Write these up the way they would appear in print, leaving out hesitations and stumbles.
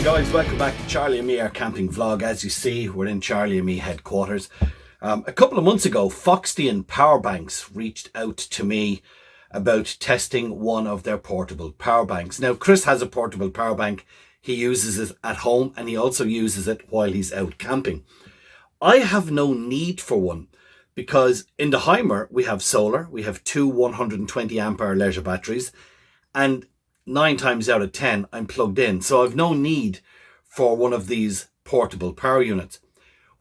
guys, welcome back to Charlie and Me, our camping vlog. As you see, we're in Charlie and Me headquarters. A couple of months ago, Foxtheon power banks reached out to me about testing one of their portable power banks. Now, Chris has a portable power bank. He uses it at home and he also uses it while he's out camping. I have no need for one because in the HYMER we have solar, we have two 120 ampere leisure batteries, and 9 times out of 10 I'm plugged in, so I've no need for one of these portable power units.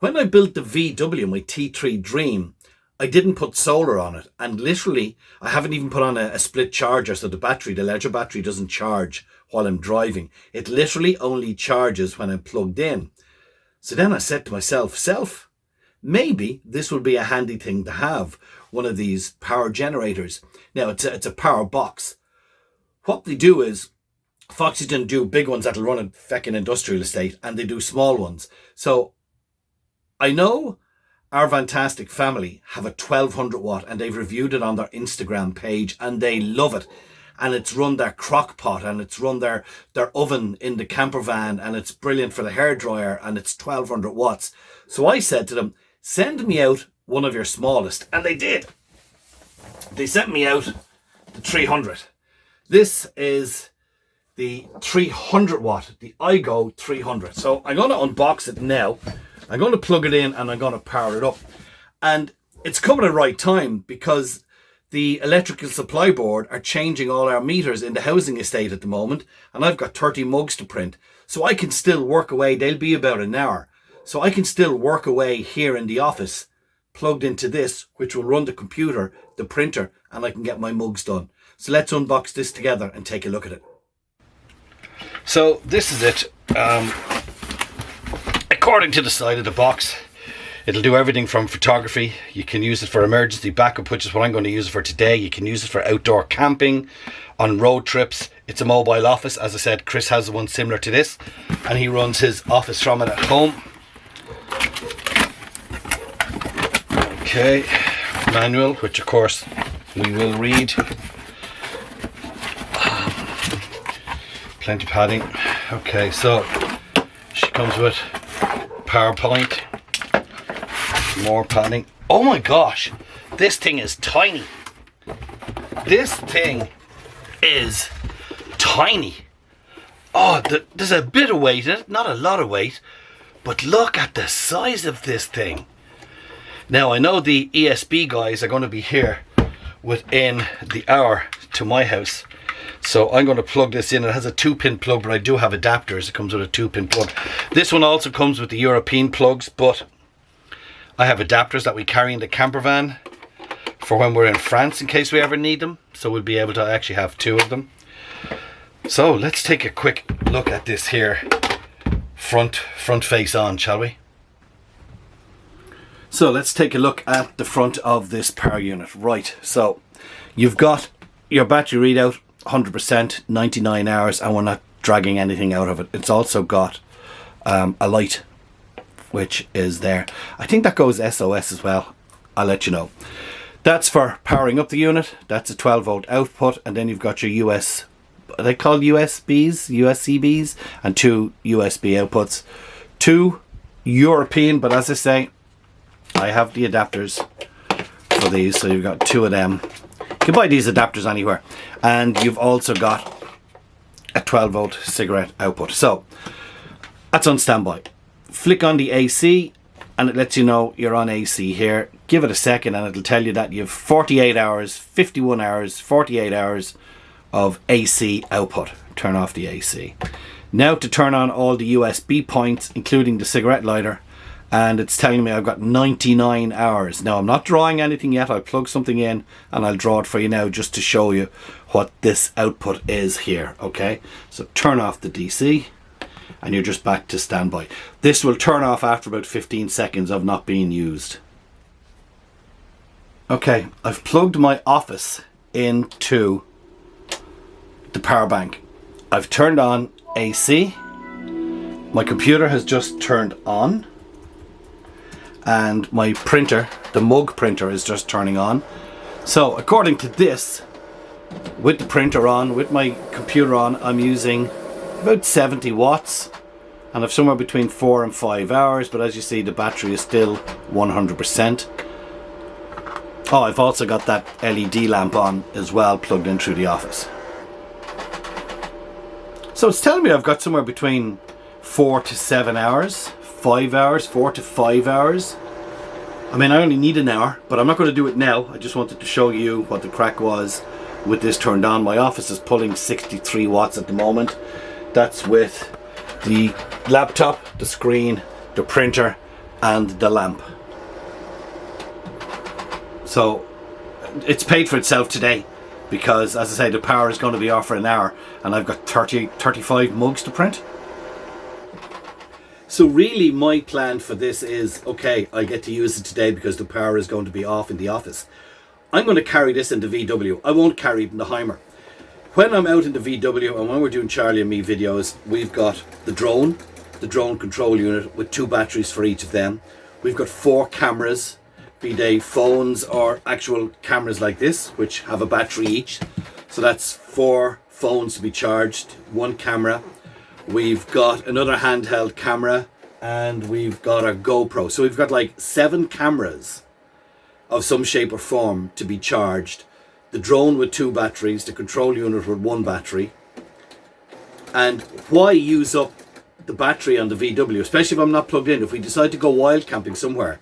When I built the VW, my T3 Dream, I didn't put solar on it, and literally I haven't even put on a split charger, so the leisure battery doesn't charge while I'm driving. It literally only charges when I'm plugged in. So then I said to myself, maybe this will be a handy thing to have, one of these power generators. Now it's a power box. What they do is, Foxtheon do big ones that'll run a feckin' industrial estate, and they do small ones. So I know our fantastic family have a 1200 watt and they've reviewed it on their Instagram page and they love it. And it's run their crock pot and it's run their oven in the camper van, and it's brilliant for the hairdryer, and it's 1200 watts. So I said to them, send me out one of your smallest. And they did. They sent me out the 300. This is the 300 watt, the iGo300. So I'm going to unbox it now. I'm going to plug it in and I'm going to power it up. And it's coming at the right time because the electrical supply board are changing all our meters in the housing estate at the moment. And I've got 30 mugs to print. So I can still work away. They'll be about an hour. So I can still work away here in the office, plugged into this, which will run the computer, the printer, and I can get my mugs done. So let's unbox this together and take a look at it. So this is it. According to the side of the box, it'll do everything from photography. You can use it for emergency backup, which is what I'm going to use it for today. You can use it for outdoor camping, on road trips. It's a mobile office. As I said, Chris has one similar to this, and he runs his office from it at home. Okay, manual, which of course we will read. Plenty of padding. Okay, so she comes with PowerPoint, more padding. Oh my gosh, this thing is tiny. This thing is tiny. Oh, there's a bit of weight in it, not a lot of weight, but look at the size of this thing. Now I know the ESB guys are going to be here within the hour to my house. So I'm going to plug this in. It has a 2-pin plug, but I do have adapters. It comes with a 2-pin plug. This one also comes with the European plugs, but I have adapters that we carry in the camper van for when we're in France in case we ever need them. So we'll be able to actually have 2 of them. So let's take a quick look at this here. Front face on, shall we? So let's take a look at the front of this power unit. Right, so you've got your battery readout, 100%, 99 hours, and we're not dragging anything out of it. It's also got a light, which is there. I think that goes SOS as well. I'll let you know. That's for powering up the unit. That's a 12 volt output, and then you've got your are they called USCBs, and 2 USB outputs. 2 European, but as I say, I have the adapters for these, so you've got 2 of them. You can buy these adapters anywhere, and you've also got a 12 volt cigarette output. So that's on standby. Flick on the AC and it lets you know you're on AC here. Give it a second and it'll tell you that you've 48 hours, 51 hours, 48 hours of AC output. Turn off the AC. Now to turn on all the USB points, including the cigarette lighter, and it's telling me I've got 99 hours. Now I'm not drawing anything yet. I'll plug something in and I'll draw it for you now just to show you what this output is here. Okay, so turn off the DC and you're just back to standby. This will turn off after about 15 seconds of not being used. Okay, I've plugged my office into the power bank. I've turned on AC. My computer has just turned on. And my printer, the mug printer, is just turning on. So according to this, with the printer on, with my computer on, I'm using about 70 watts and I've somewhere between 4 and 5 hours, but as you see, the battery is still 100%. Oh, I've also got that LED lamp on as well, plugged in through the office. So it's telling me I've got somewhere between 4 to 7 hours, 5 hours, 4 to 5 hours. I mean, I only need an hour, but I'm not going to do it now. I just wanted to show you what the crack was with this turned on. My office is pulling 63 watts at the moment. That's with the laptop, the screen, the printer, and the lamp. So it's paid for itself today, because as I say, the power is going to be off for an hour, and I've got 35 mugs to print. So really my plan for this is, okay, I get to use it today because the power is going to be off in the office. I'm going to carry this in the VW. I won't carry it in the HYMER. When I'm out in the VW and when we're doing Charlie and me videos, we've got the drone control unit with 2 batteries for each of them. We've got 4 cameras, be they phones or actual cameras like this, which have a battery each. So that's 4 phones to be charged, 1 camera. We've got another handheld camera, and we've got a GoPro. So we've got like 7 cameras of some shape or form to be charged. The drone with 2 batteries, the control unit with 1 battery. And why use up the battery on the VW, especially if I'm not plugged in? If we decide to go wild camping somewhere,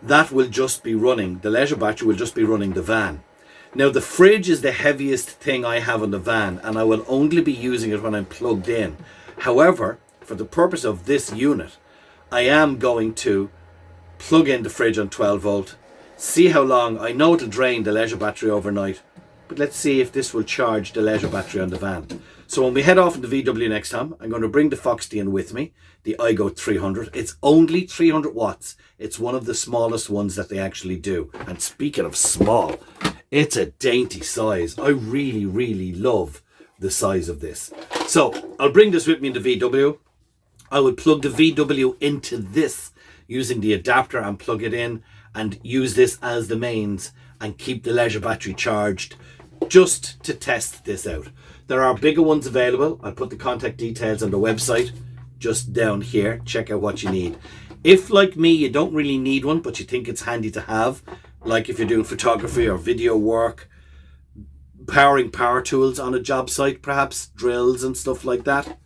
that will just be running, the leisure battery will just be running the van. Now the fridge is the heaviest thing I have on the van, and I will only be using it when I'm plugged in. However, for the purpose of this unit, I am going to plug in the fridge on 12 volt, see how long. I know it'll drain the leisure battery overnight, but let's see if this will charge the leisure battery on the van. So when we head off in the VW next time, I'm going to bring the Foxtheon with me, the iGo300. It's only 300 watts. It's one of the smallest ones that they actually do. And speaking of small, it's a dainty size. I really, really love the size of this. So I'll bring this with me in the VW. I would plug the VW into this using the adapter and plug it in and use this as the mains and keep the leisure battery charged just to test this out. There are bigger ones available. I'll put the contact details on the website just down here. Check out what you need. If, like me, you don't really need one, but you think it's handy to have, like if you're doing photography or video work, powering power tools on a job site, perhaps drills and stuff like that,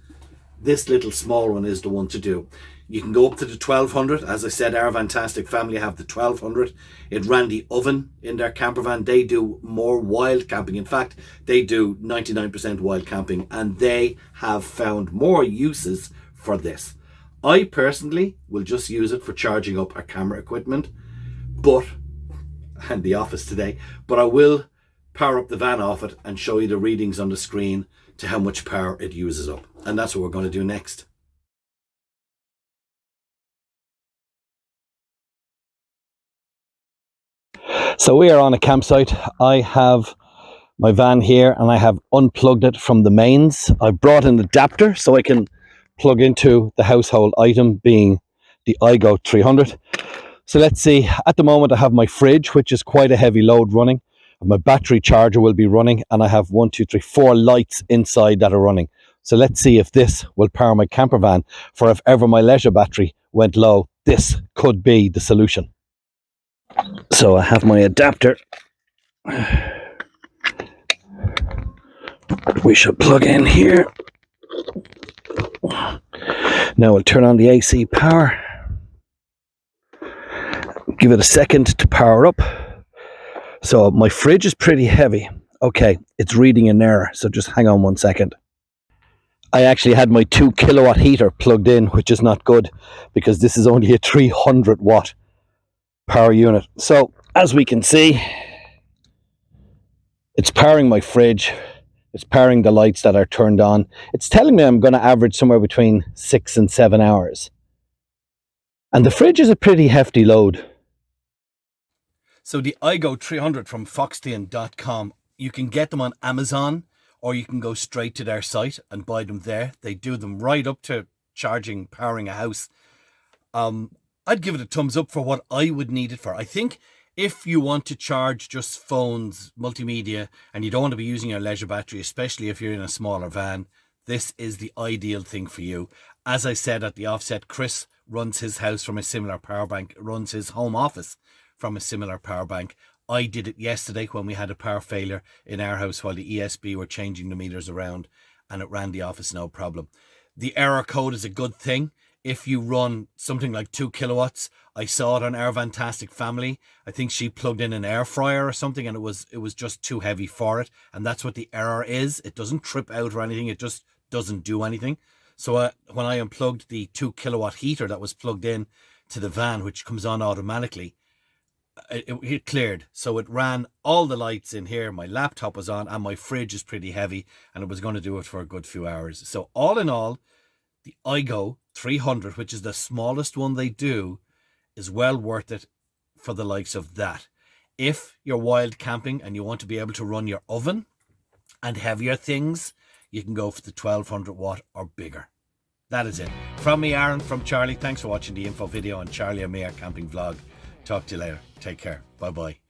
this little small one is the one to do. You can go up to the 1200. As I said, our fantastic family have the 1200. It ran the oven in their camper van. They do more wild camping. In fact, they do 99% wild camping, and they have found more uses for this. I personally will just use it for charging up our camera equipment, and the office today, but I will power up the van off it and show you the readings on the screen to how much power it uses up. And that's what we're going to do next. So we are on a campsite. I have my van here and I have unplugged it from the mains. I've brought an adapter so I can plug into the household item, being the iGo300. So let's see, at the moment I have my fridge, which is quite a heavy load running. My battery charger will be running, and I have 4 lights inside that are running. So let's see if this will power my camper van, for if ever my leisure battery went low, this could be the solution. So I have my adapter. We should plug in here. Now we'll turn on the AC power. Give it a second to power up. So my fridge is pretty heavy. Okay, it's reading an error, so just hang on 1 second. I actually had my 2 kilowatt heater plugged in, which is not good because this is only a 300 watt power unit. So as we can see, it's powering my fridge. It's powering the lights that are turned on. It's telling me I'm going to average somewhere between 6 and 7 hours. And the fridge is a pretty hefty load. So the iGo300 from Foxtheon.com, you can get them on Amazon, or you can go straight to their site and buy them there. They do them right up to charging, powering a house. I'd give it a thumbs up for what I would need it for. I think if you want to charge just phones, multimedia, and you don't want to be using your leisure battery, especially if you're in a smaller van, this is the ideal thing for you. As I said at the offset, Chris runs his house from a similar power bank, runs his home office from a similar power bank. I did it yesterday when we had a power failure in our house while the ESB were changing the meters around, and it ran the office no problem. The error code is a good thing. If you run something like 2 kilowatts, I saw it on our fantastic family. I think she plugged in an air fryer or something, and it was just too heavy for it. And that's what the error is. It doesn't trip out or anything. It just doesn't do anything. So when I unplugged the 2 kilowatt heater that was plugged in to the van, which comes on automatically, it cleared. So it ran all the lights in here. My laptop was on, and my fridge is pretty heavy, and it was going to do it for a good few hours. So all in all, the iGo300, which is the smallest one they do, is well worth it for the likes of that. If you're wild camping and you want to be able to run your oven and heavier things, you can go for the 1200 watt or bigger. That is it. From me, Aaron, from Charlie, thanks for watching the info video on Charlie and me, our camping vlog. Talk to you later. Take care. Bye-bye.